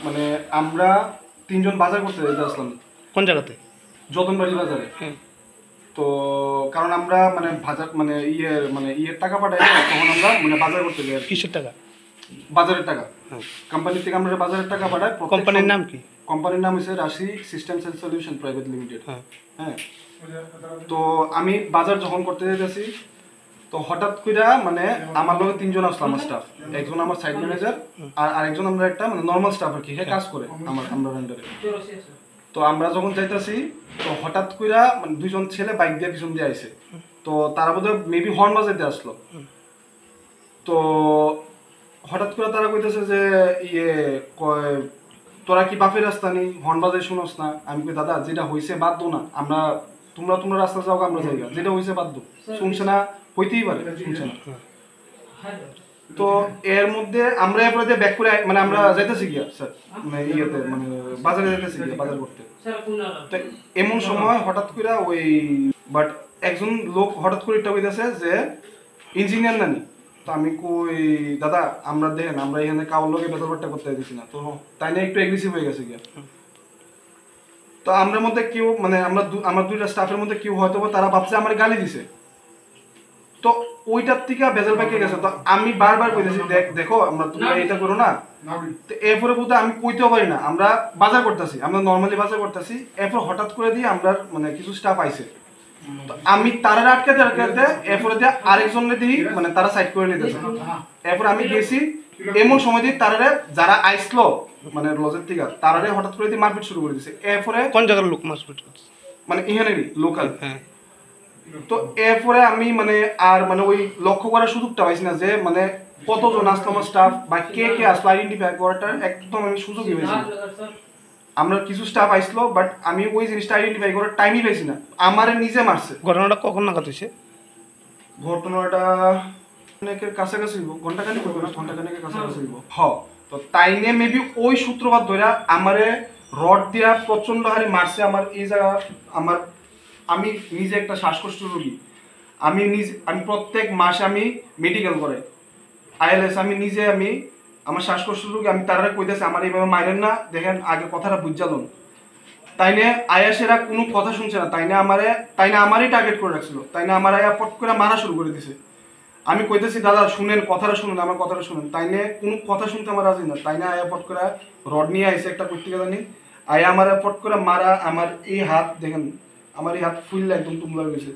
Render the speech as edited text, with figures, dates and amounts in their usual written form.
মানে আমরা তিনজন বাজার করতে যেতে আসলাম। কোন জায়গাতে? যতনবাড়ি বাজারে। তো কারণ আমরা মানে বাজার মানে ইয়ের টাকা পাঠাই না, তখন আমরা মানে বাজার করতে যাই। কিসের টাকা? বাজারের টাকা। কোম্পানি থেকে আমরা বাজারের টাকা পাঠাই। কোম্পানির নাম কি? কোম্পানির নাম হচ্ছে Rashi systems and solution private limited. হ্যাঁ। তো আমি বাজার যখন করতে যেতেছি, তো হঠাৎ করে মানে আমার লগে তিনজন আসলো আমার স্টাফ। একজন আমার সাইড ম্যানেজার, আর আরেকজন আমরা একটা মানে নর্মাল স্টাফ আর কি, হ্যাঁ কাজ করে আমরা আন্ডারে। তো আমরা যখন যাইতেছি, তো হঠাৎ করে মানে দুইজন ছেলে বাইক দিয়ে পিছন দিয়ে আইছে। তো তারা বোধহয় মেবি হর্ন বাজাইতে আসলো। তো হঠাৎ করে তারা কইতেছে যে কয় তোরা কি বাপের রাস্তা নেই, হর্ন বাজাই শুনোস না? আমি কই দাদা যেটা হয়েছে বাদ দো না, আমরা তোমরা রাস্তা যাও, আমরা যাই, যেটা হয়েছে বাদ দো, শুনছে না, হইতেই পারে, শুনছে না। তো এর মধ্যে আমরা এরপরে দিয়ে ব্যাক করে মানে আমরা যাইতেছি গিয়া স্যার মানে ইয়েতে মানে বাজারে যাইতেছি গিয়া বাজার করতে। তো এমন সময় হঠাৎ করে ওই বাট একজন লোক হঠাৎ করে এটা কইতেছে যে ইঞ্জিনিয়ার নানি। তো আমি কই দাদা আমরা দেখেন আমরা এখানে কাউর লোকে বেতরবারটা করতে দিছি না, তো তাই না একটু এগ্রেসিভ হয়ে গেছে গিয়া। তো আমরা মধ্যে কেউ মানে আমার দুইটা স্টাফের মধ্যে কেউ হয়তো তারা ভাবছে আমার গালি দিছে। তো ওইটার থেকে ভেজাল পাকিয়ে গেছে। তো আমি বারবার কইতেছি দেখো আমরা তুমি এটা করো না। তো এরপরে বলতে আমি কইতেও পারি না, আমরা বাজার করতেছি, আমরা নর্মালি বাজার করতেছি। এরপর হঠাৎ করে দিয়ে আমরা মানে কিছু স্টাফ আইছে, আমি তারা আটকাতে এরপরে দিয়ে আরেকজনে দিই মানে তারা সাইড করে নিতেছে। এরপর আমি গেছি, এমন সময় দিয়ে তারা যারা আইসলো মানে লজের থেকে তারারে হঠাৎ করে দিয়ে মারপিট শুরু করে দিছে। এরপরে কোন জায়গার লোক মারপিট করছে? মানে ইহানেরই লোকাল। তো এরপরে আমি মানে আর মানে ওই লক্ষ্য করার সুযোগটা পাইছি না যে মানে কতজন আসলো আমার স্টাফ বা কে কে আসলো আইডেন্টিফাই করাটার একদম আমি সুযোগই পাইছি না। আমরা কিছু স্টাফ আইসলো বাট আমি ওই জিনিসটা আইডেন্টিফাই করার টাইমই পাইছি না, আমারে নিজে মারছে। ঘটনাটা কখন নাগাদ হয়েছে? ঘটনাটা অনেকের কাছাকাছি ঘন্টাখানিক হইব না, ঘন্টাখানিকের কাছাকাছি হইব। তো তাই নিয়ে মেবি ওই সূত্রপাত ধরে আমারে রড দিয়া প্রচন্ড হারে মারছে। আমার এই জায়গা আমি নিজে একটা শ্বাসকষ্ট রোগী, আমি প্রত্যেক মাসে আমি মেডিকেল করে আইএলএস, আমি আমার শ্বাসকষ্ট রোগী। আমি তারা কইতেছে আমার এইভাবে মাইরেন না, দেখেন আগে কথাটা বুঝালন। তাই না আয়াসেরা কোনো কথা শুনছে না, তাই না আমারই টার্গেট করে রাখছিল, তাই না আমার আয়া পট করে মারা শুরু করে দিছে। আমি কইতেছি দাদা শুনেন, কথাটা শুনুন, আমার কথাটা শুনেন। তাই না কোনো কথা শুনতে আমার রাজি না, তাই না আয়া পট করে রড নিয়ে আইসে একটা করতে জানি, আয়া আমার পট করে মারা। আমার এই হাত দেখেন, আমার এই হাত ফুললে একদম তুমলা গেছে।